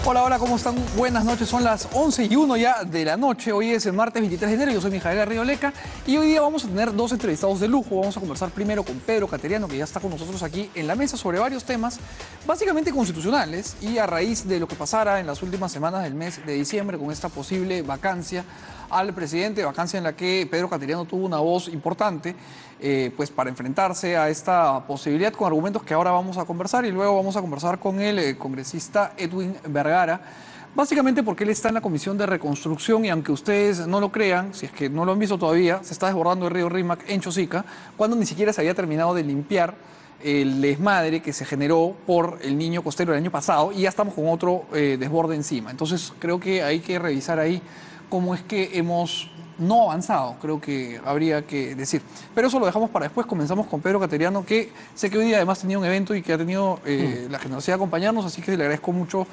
Hola, hola, ¿cómo están? Buenas noches, son las 11:01 ya de la noche. Hoy es el martes 23 de enero, yo soy Mijael Arrioleca y hoy día vamos a tener dos entrevistados de lujo. Vamos a conversar primero con Pedro Cateriano, que ya está con nosotros aquí en la mesa, sobre varios temas, básicamente constitucionales, y a raíz de lo que pasara en las últimas semanas del mes de diciembre con esta posible vacancia al presidente, vacancia en la que Pedro Cateriano tuvo una voz importante, pues para enfrentarse a esta posibilidad con argumentos que ahora vamos a conversar, y luego vamos a conversar con el congresista Edwin Vergara, básicamente porque él está en la Comisión de Reconstrucción y aunque ustedes no lo crean, si es que no lo han visto todavía, se está desbordando el río Rímac en Chosica, cuando ni siquiera se había terminado de limpiar el desmadre que se generó por el niño costero el año pasado y ya estamos con otro desborde encima. Entonces creo que hay que revisar ahí cómo es que hemos no avanzado, creo que habría que decir. Pero eso lo dejamos para después. Comenzamos con Pedro Cateriano, que sé que hoy día además tenía un evento y que ha tenido la generosidad de acompañarnos, así que le agradezco mucho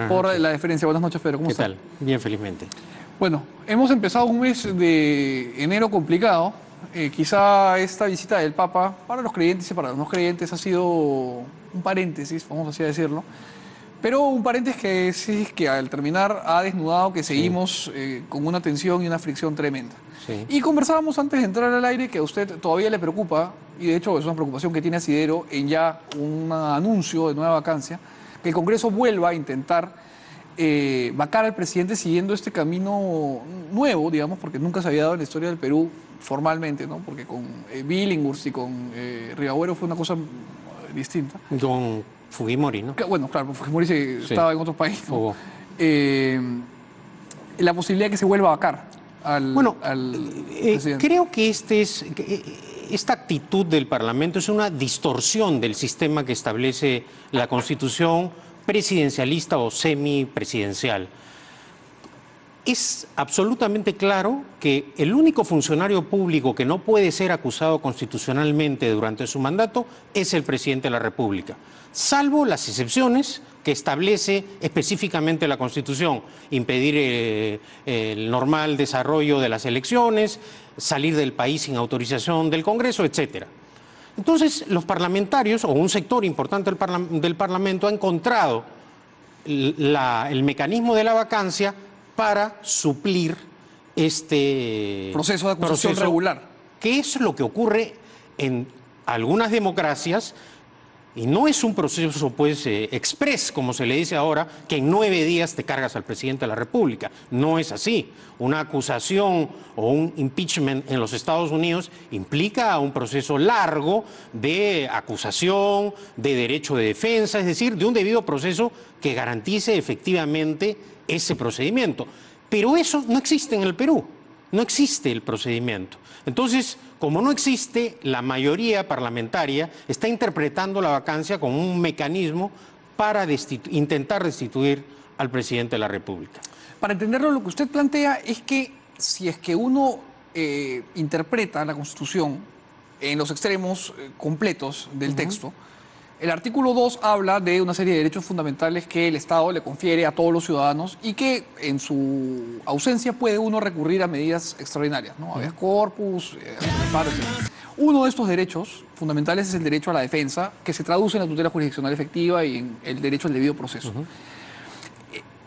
por la deferencia. Buenas noches, Pedro. ¿Cómo está? ¿Qué tal? Bien, felizmente. Bueno, hemos empezado un mes de enero complicado. Quizá esta visita del Papa, para los creyentes y para los no creyentes, ha sido un paréntesis, vamos así a decirlo. Pero un paréntesis que sí, que al terminar ha desnudado que seguimos con una tensión y una fricción tremenda. Sí. Y conversábamos antes de entrar al aire que a usted todavía le preocupa, y de hecho es una preocupación que tiene Asidero en ya un anuncio de nueva vacancia, que el Congreso vuelva a intentar vacar al presidente siguiendo este camino nuevo, digamos, porque nunca se había dado en la historia del Perú formalmente, ¿no? Porque con Billinghurst y con Rivagüero fue una cosa distinta. Con Fujimori, ¿no? Bueno, claro, Fujimori estaba en otro país, ¿no? La posibilidad de que se vuelva a vacar al presidente. Creo que esta actitud del Parlamento es una distorsión del sistema que establece la Constitución presidencialista o semipresidencial. Es absolutamente claro que el único funcionario público que no puede ser acusado constitucionalmente durante su mandato es el presidente de la República, salvo las excepciones que establece específicamente la Constitución: impedir el normal desarrollo de las elecciones, salir del país sin autorización del Congreso, etc. Entonces, los parlamentarios, o un sector importante del Parlamento, ha encontrado el mecanismo de la vacancia para suplir este proceso de acusación regular. Que es lo que ocurre en algunas democracias, y no es un proceso pues express, como se le dice ahora, que en 9 días te cargas al presidente de la República. No es así. Una acusación o un impeachment en los Estados Unidos implica un proceso largo de acusación, de derecho de defensa, es decir, de un debido proceso que garantice efectivamente ese procedimiento. Pero eso no existe en el Perú, no existe el procedimiento. Entonces, como no existe, la mayoría parlamentaria está interpretando la vacancia como un mecanismo para intentar destituir al presidente de la República. Para entenderlo, lo que usted plantea es que si es que uno interpreta la Constitución en los extremos completos del texto, el artículo 2 habla de una serie de derechos fundamentales que el Estado le confiere a todos los ciudadanos y que en su ausencia puede uno recurrir a medidas extraordinarias, ¿no? Habeas corpus, amparo, etc. Uno de estos derechos fundamentales es el derecho a la defensa, que se traduce en la tutela jurisdiccional efectiva y en el derecho al debido proceso.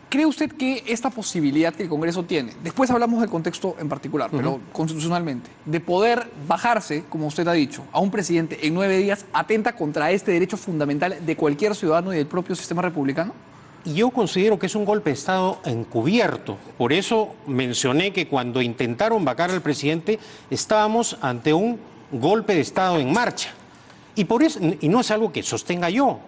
¿Cree usted que esta posibilidad que el Congreso tiene, después hablamos del contexto en particular, pero constitucionalmente, de poder bajarse, como usted ha dicho, a un presidente en 9 días, atenta contra este derecho fundamental de cualquier ciudadano y del propio sistema republicano? Yo considero que es un golpe de Estado encubierto. Por eso mencioné que cuando intentaron vacar al presidente estábamos ante un golpe de Estado en marcha. Y no es algo que sostenga yo.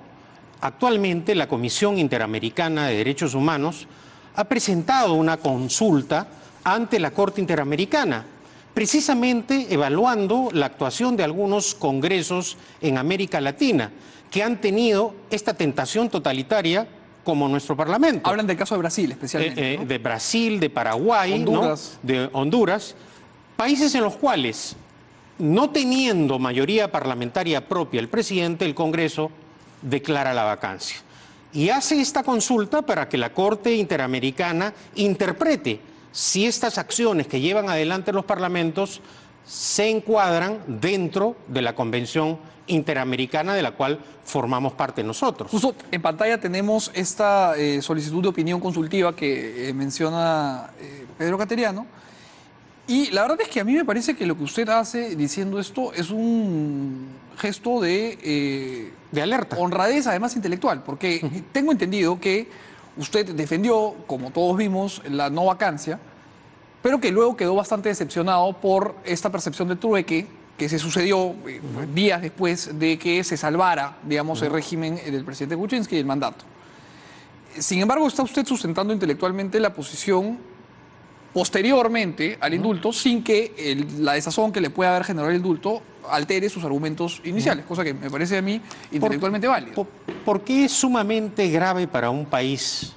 Actualmente la Comisión Interamericana de Derechos Humanos ha presentado una consulta ante la Corte Interamericana, precisamente evaluando la actuación de algunos congresos en América Latina que han tenido esta tentación totalitaria como nuestro Parlamento. Hablan del caso de Brasil especialmente, ¿no? De Brasil, de Paraguay, Honduras. ¿no? De Honduras, países en los cuales, no teniendo mayoría parlamentaria propia el presidente, el Congreso declara la vacancia. Y hace esta consulta para que la Corte Interamericana interprete si estas acciones que llevan adelante los parlamentos se encuadran dentro de la Convención Interamericana de la cual formamos parte nosotros. Justo en pantalla tenemos esta solicitud de opinión consultiva que menciona Pedro Cateriano. Y la verdad es que a mí me parece que lo que usted hace diciendo esto es un gesto de alerta. Honradez, además intelectual, porque tengo entendido que usted defendió, como todos vimos, la no vacancia, pero que luego quedó bastante decepcionado por esta percepción de trueque que se sucedió días después de que se salvara, digamos, el régimen del presidente Kuczynski y el mandato. Sin embargo, está usted sustentando intelectualmente la posición posteriormente al indulto, sin que la desazón que le pueda haber generado el indulto altere sus argumentos iniciales, cosa que me parece a mí intelectualmente válido. Porque es sumamente grave para un país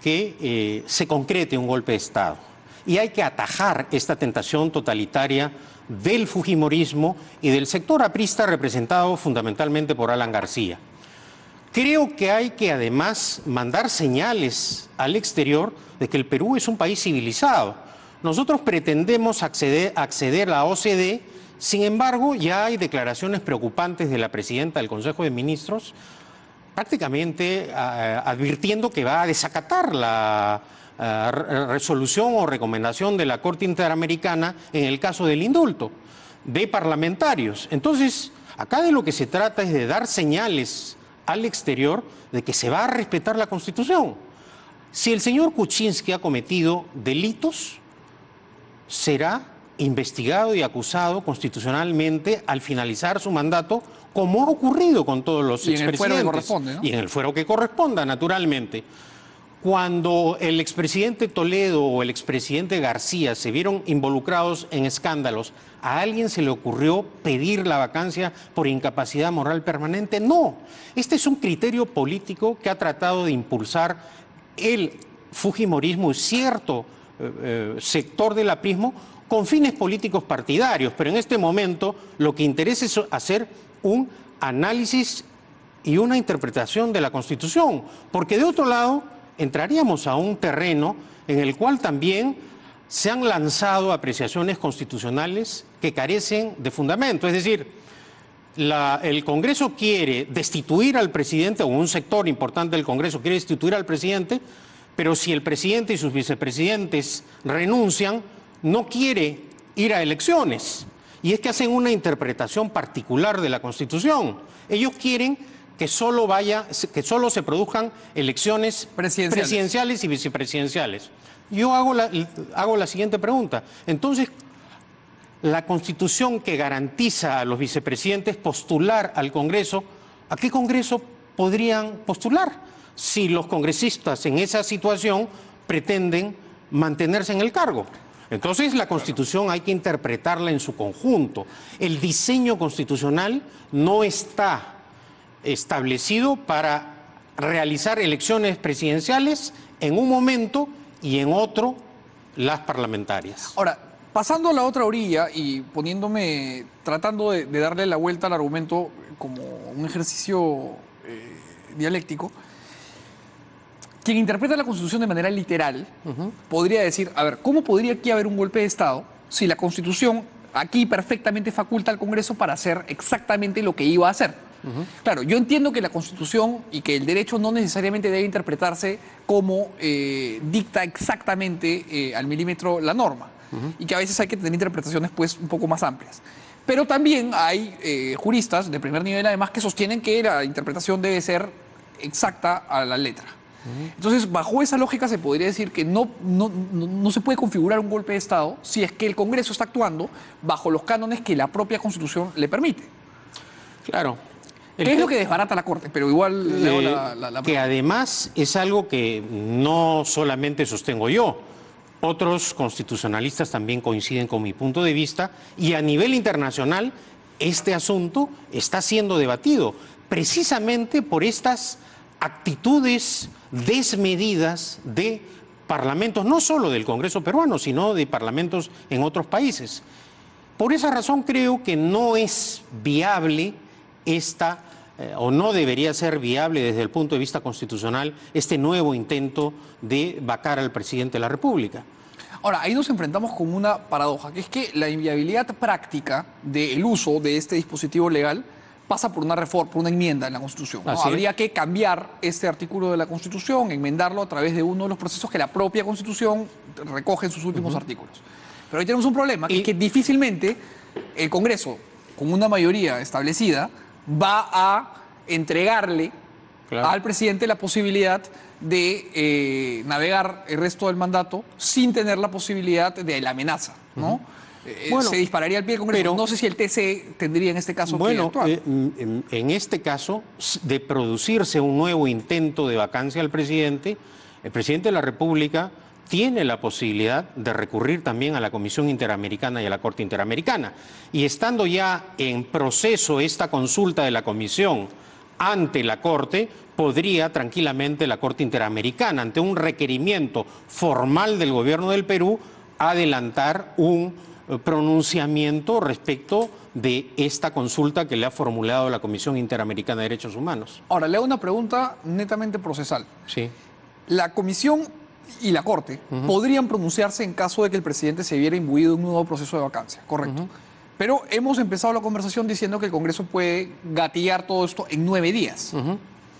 que se concrete un golpe de Estado. Y hay que atajar esta tentación totalitaria del fujimorismo y del sector aprista representado fundamentalmente por Alan García. Creo que hay que además mandar señales al exterior de que el Perú es un país civilizado. Nosotros pretendemos acceder a la OCDE, sin embargo ya hay declaraciones preocupantes de la presidenta del Consejo de Ministros prácticamente advirtiendo que va a desacatar la resolución o recomendación de la Corte Interamericana en el caso del indulto de parlamentarios. Entonces, acá de lo que se trata es de dar señales al exterior de que se va a respetar la Constitución. Si el señor Kuczynski ha cometido delitos, será investigado y acusado constitucionalmente al finalizar su mandato, como ha ocurrido con todos los expresidentes. Y en el fuero que corresponde, ¿no? Y en el fuero que corresponda, naturalmente. Cuando el expresidente Toledo o el expresidente García se vieron involucrados en escándalos, ¿a alguien se le ocurrió pedir la vacancia por incapacidad moral permanente? No. Este es un criterio político que ha tratado de impulsar el fujimorismo y cierto sector del aprismo con fines políticos partidarios. Pero en este momento lo que interesa es hacer un análisis y una interpretación de la Constitución. Porque de otro lado entraríamos a un terreno en el cual también se han lanzado apreciaciones constitucionales que carecen de fundamento. Es decir, el Congreso quiere destituir al presidente, o un sector importante del Congreso quiere destituir al presidente, pero si el presidente y sus vicepresidentes renuncian, no quiere ir a elecciones. Y es que hacen una interpretación particular de la Constitución. Ellos quieren que solo se produzcan elecciones presidenciales y vicepresidenciales. Yo hago la siguiente pregunta. Entonces, la Constitución que garantiza a los vicepresidentes postular al Congreso, ¿a qué Congreso podrían postular si los congresistas en esa situación pretenden mantenerse en el cargo? Entonces, la Constitución hay que interpretarla en su conjunto. El diseño constitucional no está establecido para realizar elecciones presidenciales en un momento y en otro las parlamentarias. Ahora, pasando a la otra orilla y tratando de darle la vuelta al argumento como un ejercicio dialéctico, quien interpreta la Constitución de manera literal podría decir, a ver, ¿cómo podría aquí haber un golpe de Estado si la Constitución aquí perfectamente faculta al Congreso para hacer exactamente lo que iba a hacer? Claro, yo entiendo que la Constitución y que el derecho no necesariamente debe interpretarse como dicta exactamente al milímetro la norma, y que a veces hay que tener interpretaciones pues un poco más amplias. Pero también hay juristas de primer nivel además que sostienen que la interpretación debe ser exacta a la letra. Entonces, bajo esa lógica se podría decir que no se puede configurar un golpe de Estado si es que el Congreso está actuando bajo los cánones que la propia Constitución le permite. Claro. ¿Qué es lo que desbarata la Corte? Pero igual le hago la que además es algo que no solamente sostengo yo. Otros constitucionalistas también coinciden con mi punto de vista y a nivel internacional este asunto está siendo debatido precisamente por estas actitudes desmedidas de parlamentos, no solo del Congreso peruano, sino de parlamentos en otros países. Por esa razón creo que no es viable o no debería ser viable desde el punto de vista constitucional este nuevo intento de vacar al presidente de la República. Ahora, ahí nos enfrentamos con una paradoja, que es que la inviabilidad práctica del uso de este dispositivo legal pasa por una reforma, por una enmienda en la Constitución, ¿no? Así es. Habría que cambiar este artículo de la Constitución, enmendarlo a través de uno de los procesos que la propia Constitución recoge en sus últimos artículos. Pero ahí tenemos un problema, que es que difícilmente el Congreso, con una mayoría establecida, va a entregarle Claro. al presidente la posibilidad de navegar el resto del mandato sin tener la posibilidad de la amenaza, ¿no? Bueno, se dispararía al pie del Congreso. pero- No sé si el TC tendría en este caso que Bueno, actuar. en este caso, de producirse un nuevo intento de vacancia al presidente, el presidente de la República tiene la posibilidad de recurrir también a la Comisión Interamericana y a la Corte Interamericana. Y estando ya en proceso esta consulta de la Comisión ante la Corte, podría tranquilamente la Corte Interamericana, ante un requerimiento formal del gobierno del Perú, adelantar un pronunciamiento respecto de esta consulta que le ha formulado la Comisión Interamericana de Derechos Humanos. Ahora, le hago una pregunta netamente procesal. Sí. La Comisión y la Corte podrían pronunciarse en caso de que el presidente se viera imbuido en un nuevo proceso de vacancia, correcto. Pero hemos empezado la conversación diciendo que el Congreso puede gatillar todo esto en 9 días.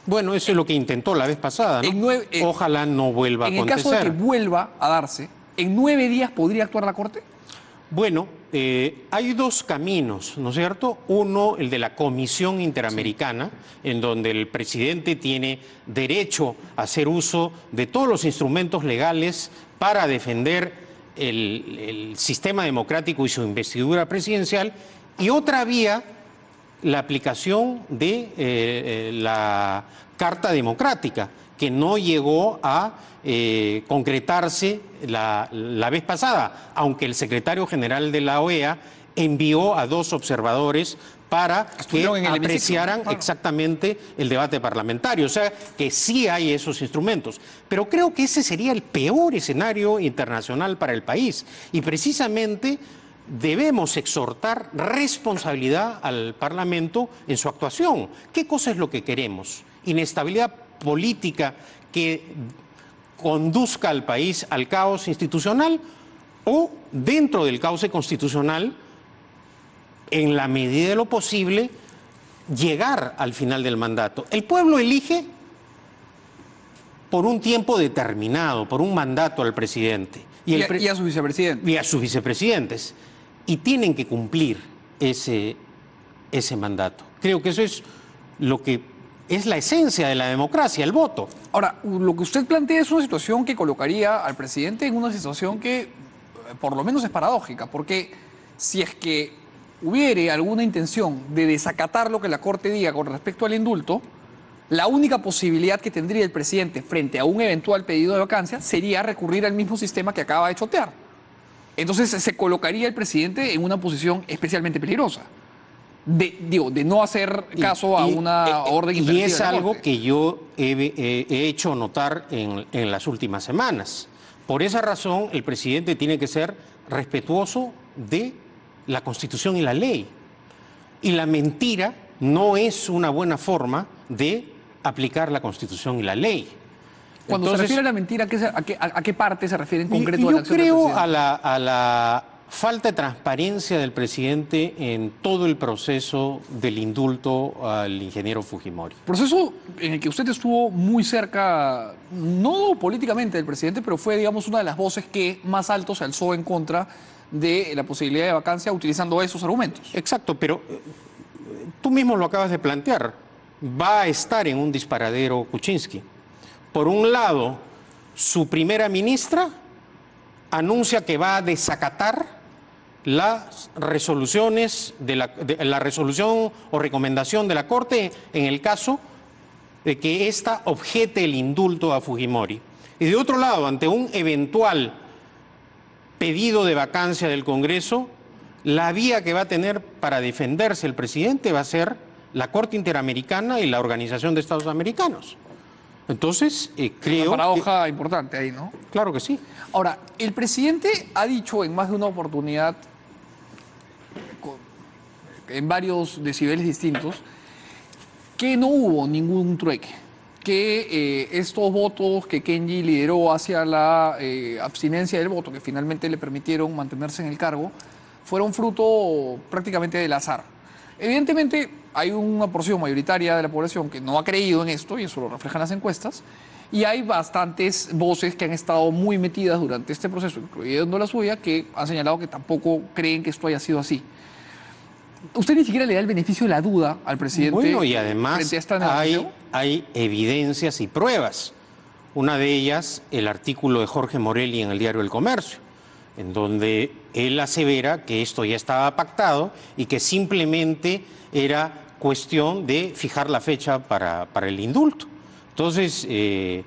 Bueno, eso es lo que intentó la vez pasada, ¿no? Ojalá no vuelva a En el caso acontecer. de que vuelva a darse, ¿en 9 días podría actuar la Corte? Bueno, hay dos caminos, ¿no es cierto? Uno, el de la Comisión Interamericana, en donde el presidente tiene derecho a hacer uso de todos los instrumentos legales para defender el sistema democrático y su investidura presidencial. Y otra vía, la aplicación de la Carta Democrática, que no llegó a concretarse la vez pasada, aunque el secretario general de la OEA envió a 2 observadores para que Estuvieron en el apreciaran hemiciclo, claro. exactamente el debate parlamentario. O sea, que sí hay esos instrumentos. Pero creo que ese sería el peor escenario internacional para el país. Y precisamente debemos exhortar responsabilidad al Parlamento en su actuación. ¿Qué cosa es lo que queremos? Inestabilidad política que conduzca al país al caos institucional, o dentro del caos constitucional, en la medida de lo posible, llegar al final del mandato. El pueblo elige por un tiempo determinado, por un mandato al presidente Y a su vicepresidente. y a sus vicepresidentes, y tienen que cumplir ese mandato. Creo que eso es lo que es la esencia de la democracia, el voto. Ahora, lo que usted plantea es una situación que colocaría al presidente en una situación que por lo menos es paradójica, porque si es que hubiere alguna intención de desacatar lo que la Corte diga con respecto al indulto, la única posibilidad que tendría el presidente frente a un eventual pedido de vacancia sería recurrir al mismo sistema que acaba de chotear. Entonces se colocaría el presidente en una posición especialmente peligrosa. De no hacer caso a una orden Y imperativa es de la algo Corte. que yo he hecho notar en las últimas semanas. Por esa razón, el presidente tiene que ser respetuoso de la Constitución y la ley. Y la mentira no es una buena forma de aplicar la Constitución y la ley. Cuando se refiere a la mentira, ¿a qué parte se refiere en concreto a la Yo acción del creo presidente? a la falta de transparencia del presidente en todo el proceso del indulto al ingeniero Fujimori. Proceso en el que usted estuvo muy cerca, no políticamente del presidente, pero fue, digamos, una de las voces que más alto se alzó en contra de la posibilidad de vacancia utilizando esos argumentos. Exacto, pero tú mismo lo acabas de plantear. Va a estar en un disparadero Kuczynski. Por un lado, su primera ministra anuncia que va a desacatar las resoluciones de la resolución o recomendación de la Corte en el caso de que ésta objete el indulto a Fujimori. Y de otro lado, ante un eventual pedido de vacancia del Congreso, la vía que va a tener para defenderse el presidente va a ser la Corte Interamericana y la Organización de Estados Americanos. Entonces, creo Una paradoja importante ahí, ¿no? Claro que sí. Ahora, el presidente ha dicho en más de una oportunidad, en varios decibeles distintos, que no hubo ningún trueque, que estos votos que Kenji lideró hacia la abstinencia del voto, que finalmente le permitieron mantenerse en el cargo, fueron fruto prácticamente del azar. Evidentemente hay una porción mayoritaria de la población que no ha creído en esto, y eso lo reflejan las encuestas, y hay bastantes voces que han estado muy metidas durante este proceso, incluyendo la suya, que han señalado que tampoco creen que esto haya sido así. Usted ni siquiera le da el beneficio de la duda al presidente. Bueno, y además frente a esta negociación. hay evidencias y pruebas. Una de ellas, el artículo de Jorge Morelli en el diario El Comercio, en donde él asevera que esto ya estaba pactado y que simplemente era cuestión de fijar la fecha para el indulto. Entonces, y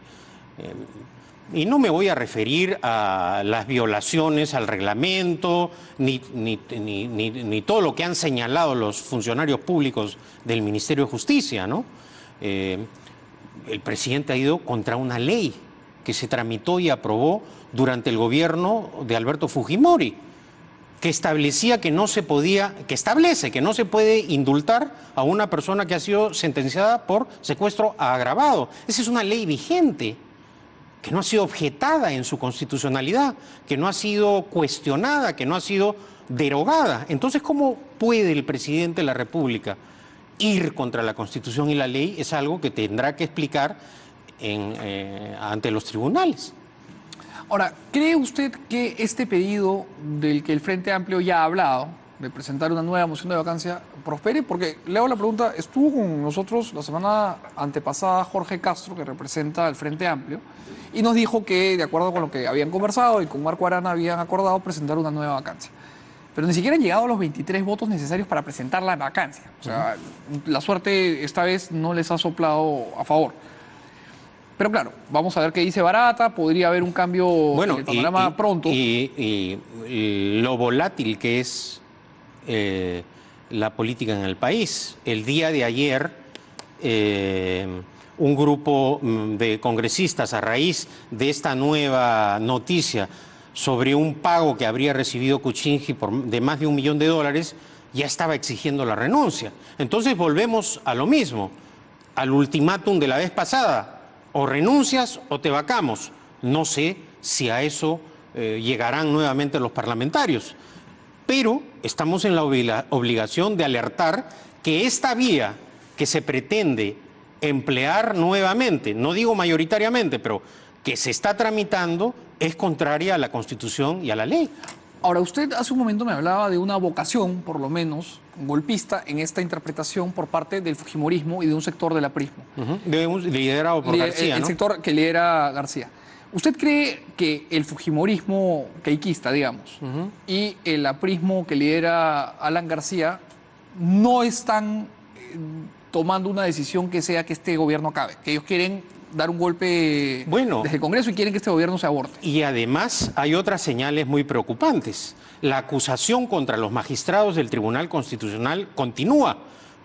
no me voy a referir a las violaciones al reglamento, ni todo lo que han señalado los funcionarios públicos del Ministerio de Justicia, ¿no? El presidente ha ido contra una ley que se tramitó y aprobó durante el gobierno de Alberto Fujimori, que establecía que no se podía, que establece que no se puede indultar a una persona que ha sido sentenciada por secuestro agravado. Esa es una ley vigente, que no ha sido objetada en su constitucionalidad, que no ha sido cuestionada, que no ha sido derogada. Entonces, ¿cómo puede el presidente de la República ir contra la Constitución y la ley? Es algo que tendrá que explicar ante los tribunales. Ahora, ¿cree usted que este pedido del que el Frente Amplio ya ha hablado, de presentar una nueva moción de vacancia, prospere? Porque le hago la pregunta, estuvo con nosotros la semana antepasada Jorge Castro, que representa al Frente Amplio, y nos dijo que, de acuerdo con lo que habían conversado y con Marco Arana, habían acordado presentar una nueva vacancia. Pero ni siquiera han llegado a los 23 votos necesarios para presentar la vacancia. O sea, la suerte esta vez no les ha soplado a favor. Pero claro, vamos a ver qué dice Barata, podría haber un cambio en el panorama pronto. Y lo volátil que es la política en el país. El día de ayer, un grupo de congresistas, a raíz de esta nueva noticia sobre un pago que habría recibido Kuczynski de más de $1 millón, ya estaba exigiendo la renuncia. Entonces volvemos a lo mismo, al ultimátum de la vez pasada: o renuncias o te vacamos. No sé si a eso llegarán nuevamente los parlamentarios, pero estamos en la obligación de alertar que esta vía que se pretende emplear nuevamente, no digo mayoritariamente, pero que se está tramitando, es contraria a la Constitución y a la ley. Ahora, usted hace un momento me hablaba de una vocación, por lo menos, golpista en esta interpretación por parte del fujimorismo y de un sector del aprismo. Liderado por García, el ¿no? sector que lidera García. ¿Usted cree que el fujimorismo queiquista, digamos, y el aprismo que lidera Alan García no están tomando una decisión que sea que este gobierno acabe? Que ellos quieren dar un golpe desde el Congreso y quieren que este gobierno se aborte. Y además hay otras señales muy preocupantes. La acusación contra los magistrados del Tribunal Constitucional continúa.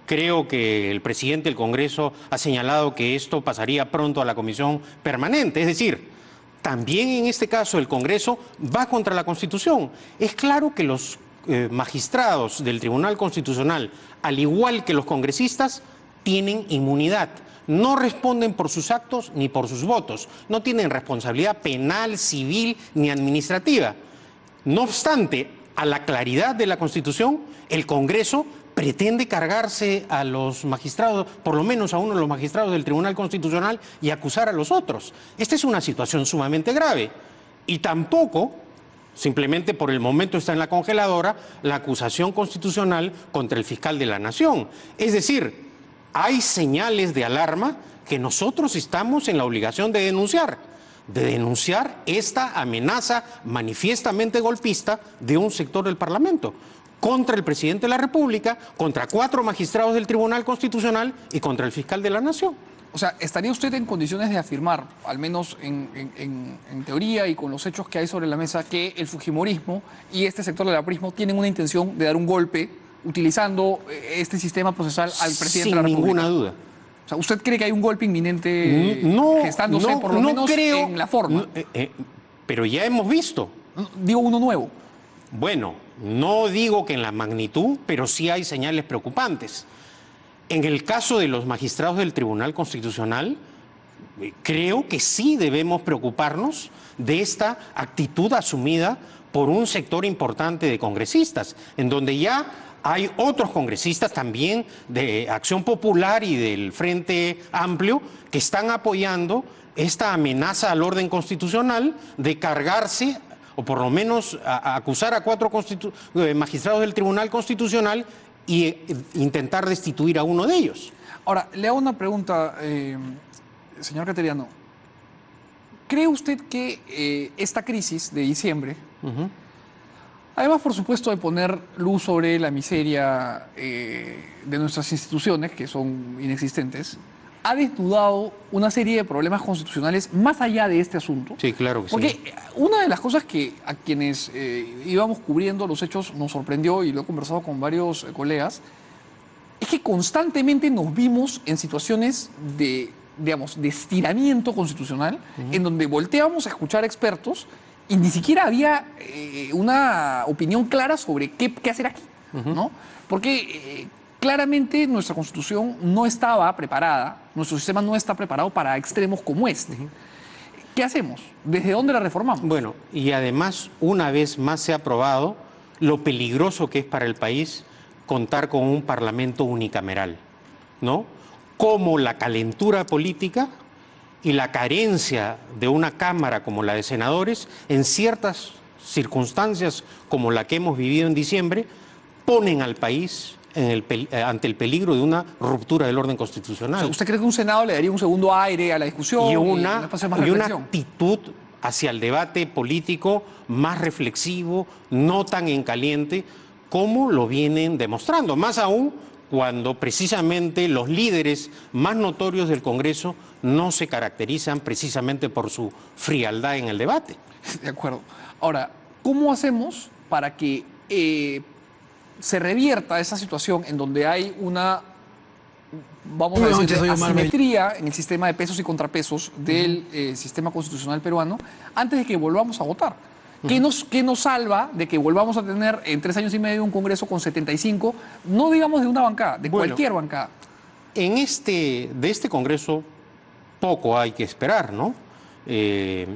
Creo que el presidente del Congreso ha señalado que esto pasaría pronto a la Comisión Permanente. Es decir, también en este caso el Congreso va contra la Constitución. Es claro que los magistrados del Tribunal Constitucional, al igual que los congresistas, tienen inmunidad. No responden por sus actos ni por sus votos. No tienen responsabilidad penal, civil ni administrativa. No obstante, a la claridad de la Constitución, el Congreso pretende cargarse a los magistrados, por lo menos a uno de los magistrados del Tribunal Constitucional, y acusar a los otros. Esta es una situación sumamente grave. Y tampoco, simplemente por el momento está en la congeladora, la acusación constitucional contra el fiscal de la Nación. Es decir, hay señales de alarma que nosotros estamos en la obligación de denunciar esta amenaza manifiestamente golpista de un sector del Parlamento contra el presidente de la República, contra 4 magistrados del Tribunal Constitucional y contra el fiscal de la Nación. O sea, ¿estaría usted en condiciones de afirmar, al menos en teoría y con los hechos que hay sobre la mesa, que el fujimorismo y este sector del aprismo tienen una intención de dar un golpe utilizando este sistema procesal al presidente de la República? Sin ninguna duda. O sea, ¿usted cree que hay un golpe inminente gestándose, por lo menos creo, en la forma? Pero ya hemos visto. Digo uno nuevo. Bueno, no digo que en la magnitud, pero sí hay señales preocupantes. En el caso de los magistrados del Tribunal Constitucional, creo que sí debemos preocuparnos de esta actitud asumida por un sector importante de congresistas, en donde ya hay otros congresistas también de Acción Popular y del Frente Amplio que están apoyando esta amenaza al orden constitucional de cargarse, o por lo menos acusar a 4 magistrados del Tribunal Constitucional y intentar destituir a uno de ellos. Ahora, le hago una pregunta, señor Cateriano. ¿Cree usted que esta crisis de diciembre, además, por supuesto, de poner luz sobre la miseria de nuestras instituciones, que son inexistentes, ha desnudado una serie de problemas constitucionales más allá de este asunto? Sí, claro que sí. Porque una de las cosas que a quienes íbamos cubriendo los hechos nos sorprendió, y lo he conversado con varios colegas, es que constantemente nos vimos en situaciones de, digamos, de estiramiento constitucional, en donde volteábamos a escuchar expertos y ni siquiera había una opinión clara sobre qué hacer aquí, ¿no? Porque claramente nuestra Constitución no estaba preparada, nuestro sistema no está preparado para extremos como este. ¿Qué hacemos? ¿Desde dónde la reformamos? Bueno, y además, una vez más se ha probado lo peligroso que es para el país contar con un parlamento unicameral, ¿no? Como la calentura política y la carencia de una Cámara como la de senadores, en ciertas circunstancias como la que hemos vivido en diciembre, ponen al país ante el peligro de una ruptura del orden constitucional. O sea, ¿usted cree que un Senado le daría un segundo aire a la discusión y un una espacio más de reflexión? actitud hacia el debate político más reflexivo, no tan en caliente, como lo vienen demostrando? Más aún cuando precisamente los líderes más notorios del Congreso no se caracterizan precisamente por su frialdad en el debate. De acuerdo. Ahora, ¿cómo hacemos para que se revierta esa situación en donde hay una, vamos a decir, asimetría en el sistema de pesos y contrapesos del sistema constitucional peruano antes de que volvamos a votar? ¿Qué nos salva de que volvamos a tener en 3 años y medio un Congreso con 75, no digamos de una bancada, de cualquier bancada? De este Congreso poco hay que esperar, ¿no?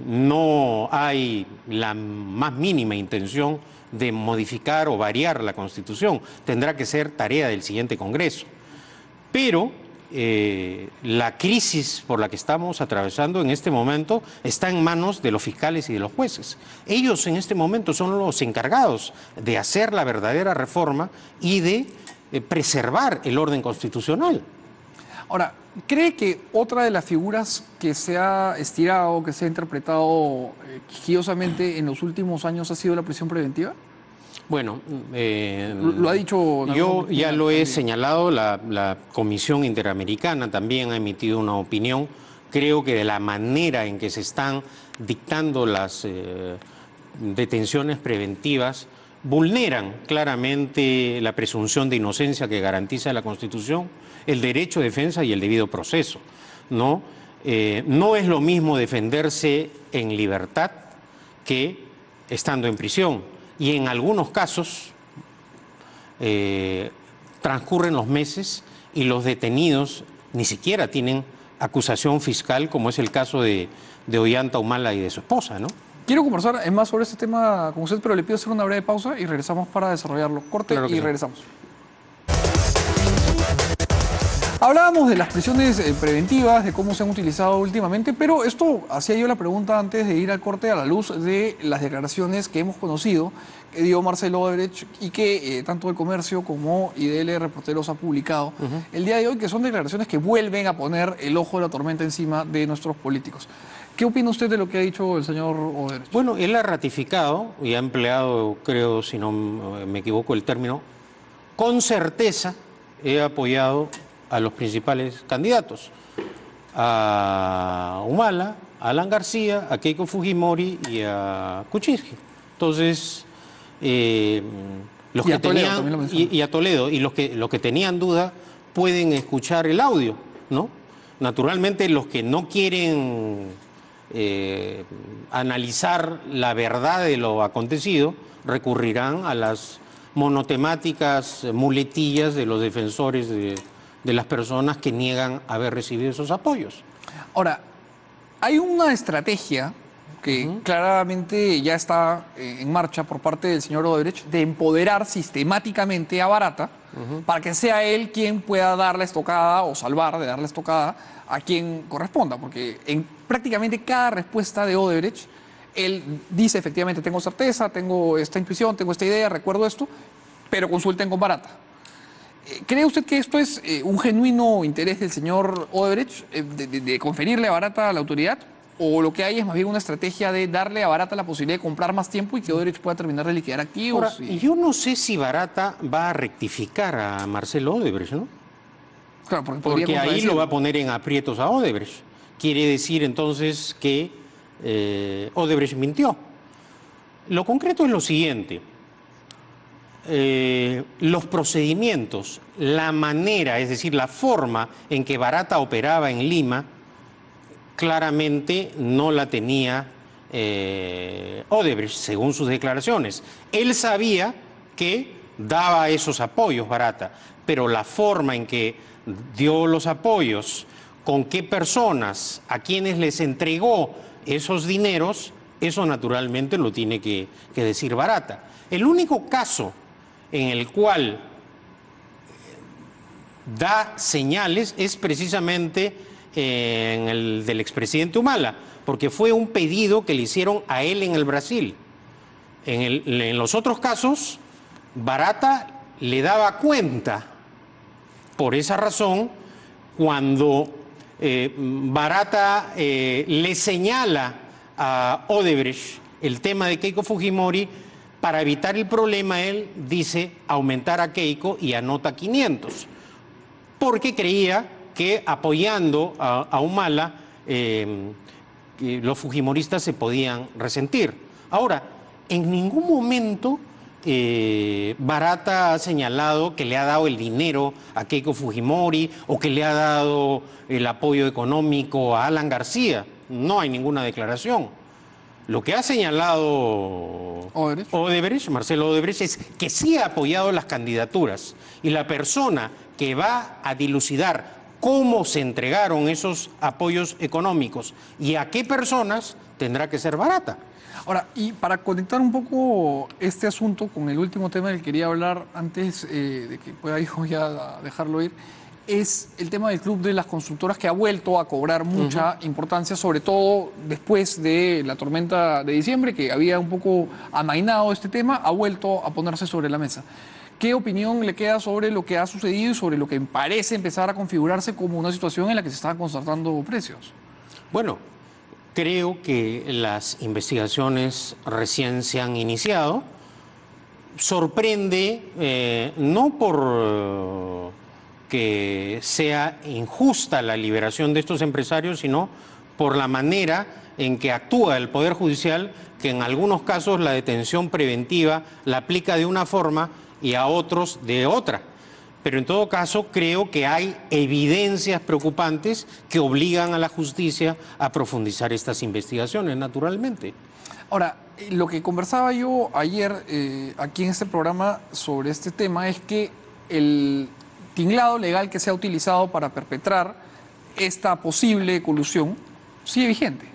No hay la más mínima intención de modificar o variar la Constitución. Tendrá que ser tarea del siguiente Congreso. Pero la crisis por la que estamos atravesando en este momento está en manos de los fiscales y de los jueces. Ellos en este momento son los encargados de hacer la verdadera reforma y de preservar el orden constitucional. Ahora, ¿cree que otra de las figuras que se ha estirado, que se ha interpretado quijosamente en los últimos años ha sido la prisión preventiva? Bueno, lo ha dicho... Yo ya lo he señalado, la Comisión Interamericana también ha emitido una opinión. Creo que de la manera en que se están dictando las detenciones preventivas vulneran claramente la presunción de inocencia que garantiza la Constitución, el derecho de defensa y el debido proceso, ¿no? No es lo mismo defenderse en libertad que estando en prisión. Y en algunos casos transcurren los meses y los detenidos ni siquiera tienen acusación fiscal, como es el caso de Ollanta Humala y de su esposa, ¿no? Quiero conversar más sobre este tema con usted, pero le pido hacer una breve pausa y regresamos para desarrollarlo. Corte claro y sí. Regresamos. Hablábamos de las prisiones preventivas, de cómo se han utilizado últimamente, pero esto hacía yo la pregunta antes de ir al corte a la luz de las declaraciones que hemos conocido que dio Marcelo Odebrecht y que tanto El Comercio como IDL Reporteros ha publicado el día de hoy, que son declaraciones que vuelven a poner el ojo de la tormenta encima de nuestros políticos. ¿Qué opina usted de lo que ha dicho el señor Odebrecht? Bueno, él ha ratificado y ha empleado, creo, si no me equivoco el término, con certeza he apoyado a los principales candidatos, a Humala, a Alan García, a Keiko Fujimori y a Kuczynski. Entonces, los que tenían, y a Toledo, y los que tenían duda pueden escuchar el audio, ¿no? Naturalmente, los que no quieren analizar la verdad de lo acontecido recurrirán a las monotemáticas muletillas de los defensores de las personas que niegan haber recibido esos apoyos. Ahora, Hay una estrategia que claramente ya está en marcha por parte del señor Odebrecht de empoderar sistemáticamente a Barata para que sea él quien pueda dar la estocada o salvar de dar la estocada a quien corresponda, porque en prácticamente cada respuesta de Odebrecht él dice efectivamente tengo certeza, tengo esta intuición, tengo esta idea, recuerdo esto, pero consulten con Barata. ¿Cree usted que esto es un genuino interés del señor Odebrecht de conferirle a Barata la autoridad? ¿O lo que hay es más bien una estrategia de darle a Barata la posibilidad de comprar más tiempo y que Odebrecht pueda terminar de liquidar activos? Ahora, yo no sé si Barata va a rectificar a Marcelo Odebrecht, ¿no? Claro, porque Porque ahí lo va a poner en aprietos a Odebrecht. Quiere decir entonces que Odebrecht mintió. Lo concreto es lo siguiente. Los procedimientos, la manera, es decir, la forma en que Barata operaba en Lima, claramente no la tenía Odebrecht, según sus declaraciones. Él sabía que daba esos apoyos Barata, pero la forma en que dio los apoyos, con qué personas, a quienes les entregó esos dineros, eso naturalmente lo tiene que decir Barata. El único caso en el cual da señales es precisamente en el del expresidente Humala, porque fue un pedido que le hicieron a él en el Brasil. En los otros casos, Barata le daba cuenta. Por esa razón, cuando Barata le señala a Odebrecht el tema de Keiko Fujimori, para evitar el problema, él dice aumentar a Keiko y anota 500, porque creía que apoyando a Humala los fujimoristas se podían resentir. Ahora, en ningún momento Barata ha señalado que le ha dado el dinero a Keiko Fujimori o que le ha dado el apoyo económico a Alan García. No hay ninguna declaración. Lo que ha señalado Odebrecht, Marcelo Odebrecht, es que sí ha apoyado las candidaturas. Y la persona que va a dilucidar cómo se entregaron esos apoyos económicos y a qué personas tendrá que ser Barata. Ahora, y para conectar un poco este asunto con el último tema del que quería hablar antes de que pueda yo ya dejarlo ir, es el tema del Club de las Constructoras, que ha vuelto a cobrar mucha importancia, sobre todo después de la tormenta de diciembre, que había un poco amainado este tema, ha vuelto a ponerse sobre la mesa. ¿Qué opinión le queda sobre lo que ha sucedido y sobre lo que parece empezar a configurarse como una situación en la que se están concertando precios? Bueno, creo que las investigaciones recién se han iniciado. Sorprende, no por que sea injusta la liberación de estos empresarios, sino por la manera en que actúa el Poder Judicial, que en algunos casos la detención preventiva la aplica de una forma y a otros de otra. Pero en todo caso creo que hay evidencias preocupantes que obligan a la justicia a profundizar estas investigaciones, naturalmente. Ahora, lo que conversaba yo ayer aquí en este programa sobre este tema es que el tinglado legal que se ha utilizado para perpetrar esta posible colusión sigue vigente.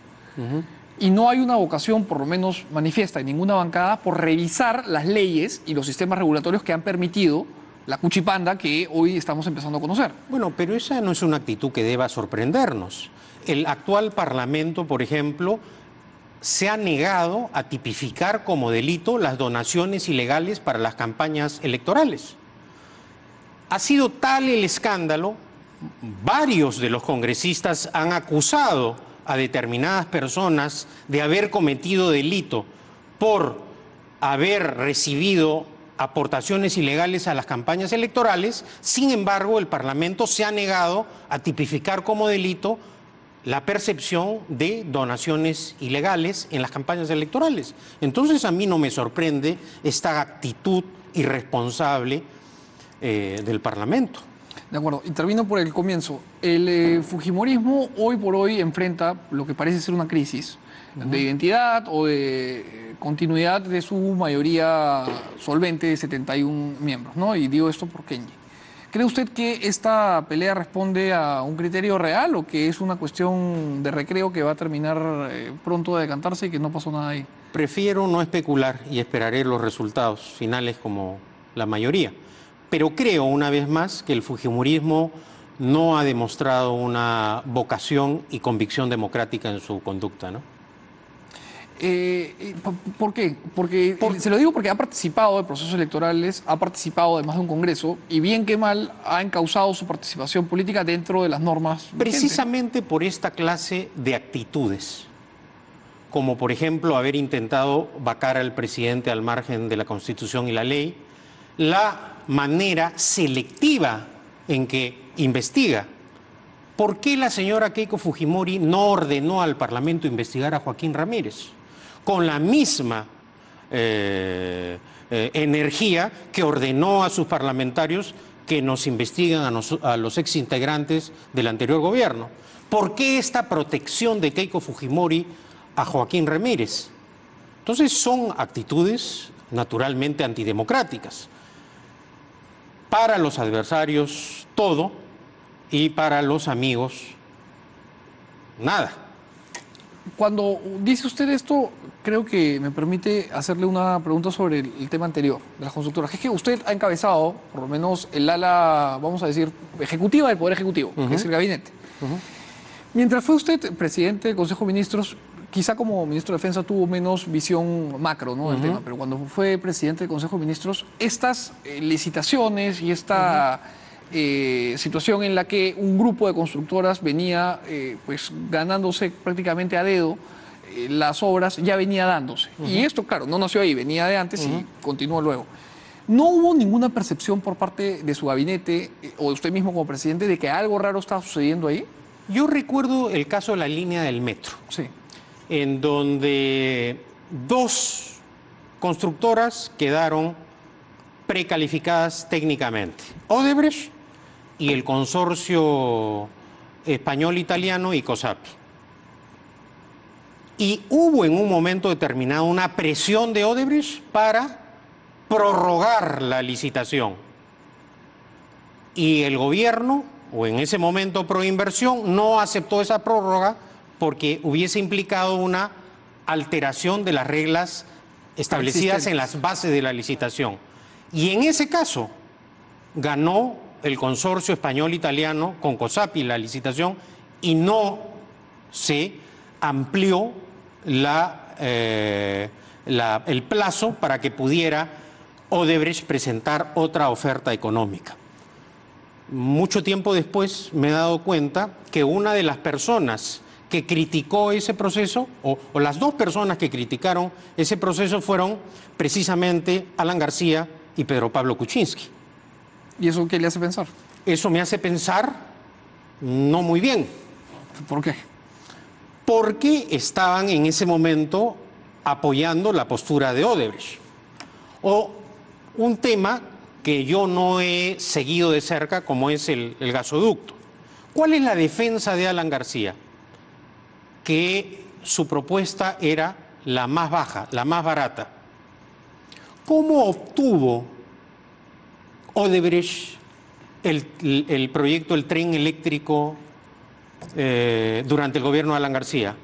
Y no hay una vocación, por lo menos manifiesta en ninguna bancada, por revisar las leyes y los sistemas regulatorios que han permitido la cuchipanda que hoy estamos empezando a conocer. Bueno, pero esa no es una actitud que deba sorprendernos. El actual Parlamento, por ejemplo, se ha negado a tipificar como delito las donaciones ilegales para las campañas electorales. Ha sido tal el escándalo, varios de los congresistas han acusado a determinadas personas de haber cometido delito por haber recibido aportaciones ilegales a las campañas electorales. Sin embargo, el Parlamento se ha negado a tipificar como delito la percepción de donaciones ilegales en las campañas electorales. Entonces, a mí no me sorprende esta actitud irresponsable del Parlamento. De acuerdo, y termino por el comienzo. El fujimorismo hoy por hoy enfrenta lo que parece ser una crisis de identidad o de continuidad de su mayoría solvente de 71 miembros, ¿no? Y digo esto por Kenji. ¿Cree usted que esta pelea responde a un criterio real o que es una cuestión de recreo que va a terminar pronto de decantarse y que no pasó nada ahí? Prefiero no especular y esperaré los resultados finales como la mayoría. Pero creo, una vez más, que el fujimorismo no ha demostrado una vocación y convicción democrática en su conducta, ¿no? ¿Por qué? Porque se lo digo porque ha participado de procesos electorales, ha participado de más de un congreso y bien que mal ha encauzado su participación política dentro de las normas vigentes. Precisamente por esta clase de actitudes, como por ejemplo haber intentado vacar al presidente al margen de la Constitución y la ley, la manera selectiva en que investiga. ¿Por qué la señora Keiko Fujimori no ordenó al Parlamento investigar a Joaquín Ramírez? Con la misma energía que ordenó a sus parlamentarios que nos investiguen a los exintegrantes del anterior gobierno. ¿Por qué esta protección de Keiko Fujimori a Joaquín Ramírez? Entonces son actitudes naturalmente antidemocráticas. Para los adversarios todo y para los amigos nada. Cuando dice usted esto, creo que me permite hacerle una pregunta sobre el tema anterior de las constructoras. Es que usted ha encabezado, por lo menos, el ala, vamos a decir, ejecutiva del Poder Ejecutivo, que es el gabinete. Mientras fue usted presidente del Consejo de Ministros, quizá como ministro de Defensa tuvo menos visión macro, ¿no?, del tema, pero cuando fue presidente del Consejo de Ministros, estas licitaciones y esta situación en la que un grupo de constructoras venía pues ganándose prácticamente a dedo las obras, ya venía dándose. Y esto, claro, no nació ahí, venía de antes y continuó luego. ¿No hubo ninguna percepción por parte de su gabinete o de usted mismo como presidente de que algo raro estaba sucediendo ahí? Yo recuerdo el caso de la línea del metro, Sí. en donde dos constructoras quedaron precalificadas técnicamente. Odebrecht y el consorcio español-italiano y COSAPI. Y hubo en un momento determinado una presión de Odebrecht para prorrogar la licitación. Y el gobierno, o en ese momento Proinversión, no aceptó esa prórroga porque hubiese implicado una alteración de las reglas establecidas en las bases de la licitación. Y en ese caso ganó el consorcio español-italiano con COSAPI la licitación y no se amplió el plazo para que pudiera Odebrecht presentar otra oferta económica. Mucho tiempo después me he dado cuenta que una de las personas que criticó ese proceso, o las dos personas que criticaron ese proceso, fueron precisamente Alan García y Pedro Pablo Kuczynski. ¿Y eso qué le hace pensar? Eso me hace pensar no muy bien. ¿Por qué? Porque estaban en ese momento apoyando la postura de Odebrecht. O un tema que yo no he seguido de cerca, como es el gasoducto. ¿Cuál es la defensa de Alan García? Que su propuesta era la más baja, la más barata. ¿Cómo obtuvo Odebrecht el proyecto del tren eléctrico durante el gobierno de Alan García?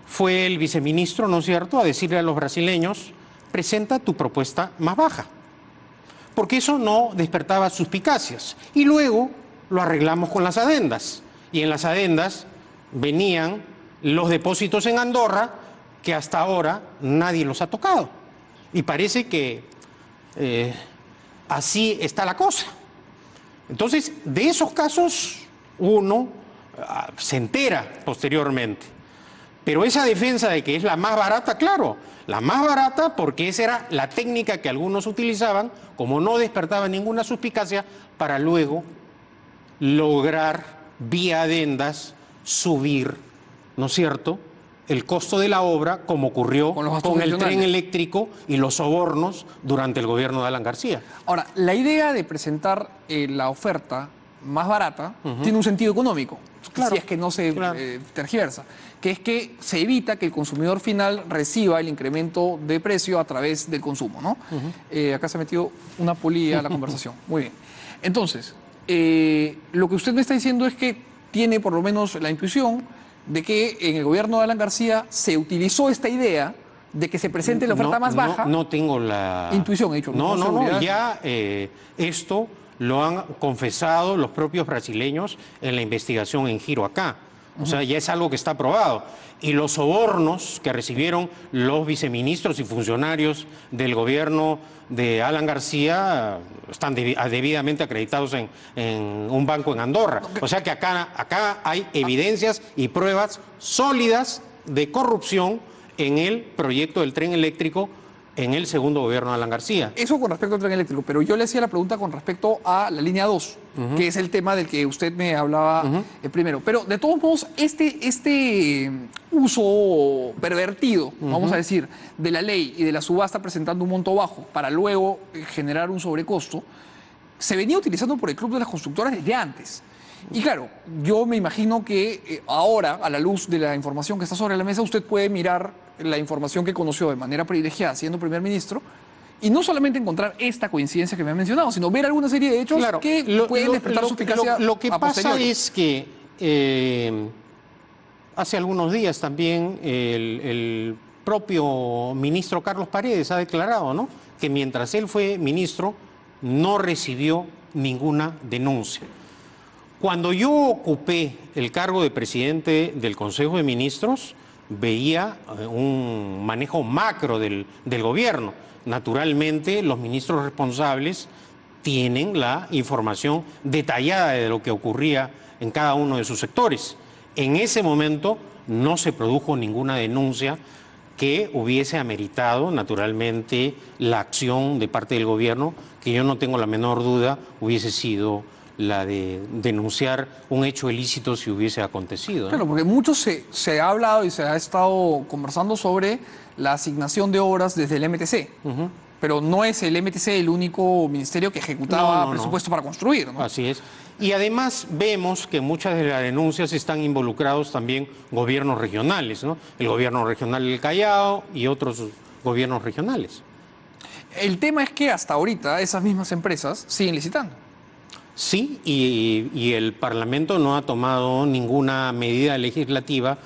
Fue el viceministro, ¿no es cierto?, a decirle a los brasileños: presenta tu propuesta más baja, porque eso no despertaba suspicacias. Y luego lo arreglamos con las adendas, y en las adendas venían los depósitos en Andorra, que hasta ahora nadie los ha tocado. Y parece que así está la cosa. Entonces, de esos casos uno se entera posteriormente. Pero esa defensa de que es la más barata, claro, la más barata porque esa era la técnica que algunos utilizaban, como no despertaba ninguna suspicacia, para luego lograr vía adendas subir, ¿no es cierto?, el costo de la obra, como ocurrió con el tren eléctrico y los sobornos durante el gobierno de Alan García. Ahora, la idea de presentar la oferta más barata, tiene un sentido económico, Claro, si es que no se claro. tergiversa, que es que se evita que el consumidor final reciba el incremento de precio a través del consumo, ¿no? Acá se ha metido una polilla a la conversación. Muy bien. Entonces, lo que usted me está diciendo es que tiene por lo menos la intuición de que en el gobierno de Alan García se utilizó esta idea de que se presente la oferta más baja. No tengo la... Intuición, he dicho. No, seguridad. ya esto lo han confesado los propios brasileños en la investigación en giro acá. O sea, ya es algo que está probado. Y los sobornos que recibieron los viceministros y funcionarios del gobierno de Alan García están debidamente acreditados en un banco en Andorra. O sea que acá hay evidencias y pruebas sólidas de corrupción en el proyecto del tren eléctrico en el segundo gobierno de Alan García. Eso con respecto al tren eléctrico, pero yo le hacía la pregunta con respecto a la línea 2, que es el tema del que usted me hablaba primero. Pero de todos modos, este uso pervertido, vamos a decir, de la ley y de la subasta presentando un monto bajo para luego generar un sobrecosto, se venía utilizando por el Club de las Constructoras desde antes. Y claro, yo me imagino que ahora, a la luz de la información que está sobre la mesa, usted puede mirar la información que conoció de manera privilegiada siendo primer ministro y no solamente encontrar esta coincidencia que me ha mencionado, sino ver alguna serie de hechos que pueden despertar suspicacia. Lo que a pasa posteriori. es que hace algunos días también el propio ministro Carlos Paredes ha declarado, ¿no?, que mientras él fue ministro no recibió ninguna denuncia. Cuando yo ocupé el cargo de presidente del Consejo de Ministros, veía un manejo macro del gobierno. Naturalmente, los ministros responsables tienen la información detallada de lo que ocurría en cada uno de sus sectores. En ese momento no se produjo ninguna denuncia que hubiese ameritado, naturalmente, la acción de parte del gobierno, que yo no tengo la menor duda hubiese sido la de denunciar un hecho ilícito si hubiese acontecido, ¿no? Claro, porque mucho se ha hablado y se ha estado conversando sobre la asignación de obras desde el MTC, pero no es el MTC el único ministerio que ejecutaba presupuesto para construir, ¿no? Así es. Y además vemos que muchas de las denuncias están involucrados también gobiernos regionales, ¿no? El gobierno regional del Callao y otros gobiernos regionales. El tema es que hasta ahorita esas mismas empresas siguen licitando. Sí, y el Parlamento no ha tomado ninguna medida legislativa,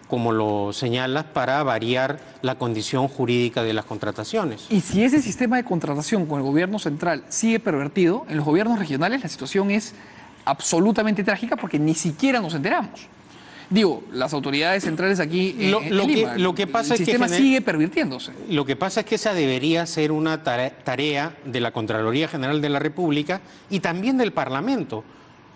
como lo señalas, para variar la condición jurídica de las contrataciones. Y si ese sistema de contratación con el gobierno central sigue pervertido, en los gobiernos regionales la situación es absolutamente trágica porque ni siquiera nos enteramos. Digo, las autoridades centrales aquí en Lima, lo que pasa el es que sistema sigue pervirtiéndose. Lo que pasa es que esa debería ser una tarea de la Contraloría General de la República y también del Parlamento.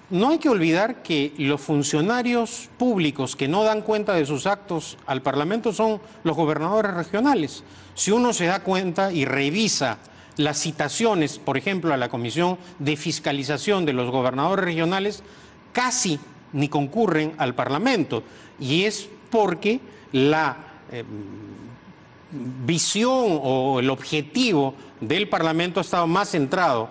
No hay que olvidar que los funcionarios públicos que no dan cuenta de sus actos al Parlamento son los gobernadores regionales. Si uno se da cuenta y revisa las citaciones, por ejemplo, a la Comisión de Fiscalización de los gobernadores regionales, casi ni concurren al Parlamento. Y es porque la visión o el objetivo del Parlamento ha estado más centrado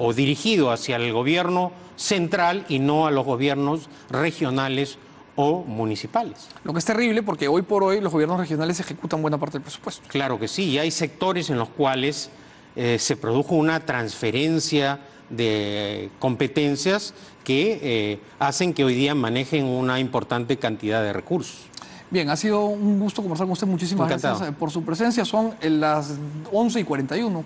o dirigido hacia el gobierno central y no a los gobiernos regionales o municipales. Lo que es terrible porque hoy por hoy los gobiernos regionales ejecutan buena parte del presupuesto. Claro que sí, y hay sectores en los cuales se produjo una transferencia de competencias que hacen que hoy día manejen una importante cantidad de recursos. Bien, ha sido un gusto conversar con usted. Muchísimas Encantado. gracias por su presencia. Son las 11:41.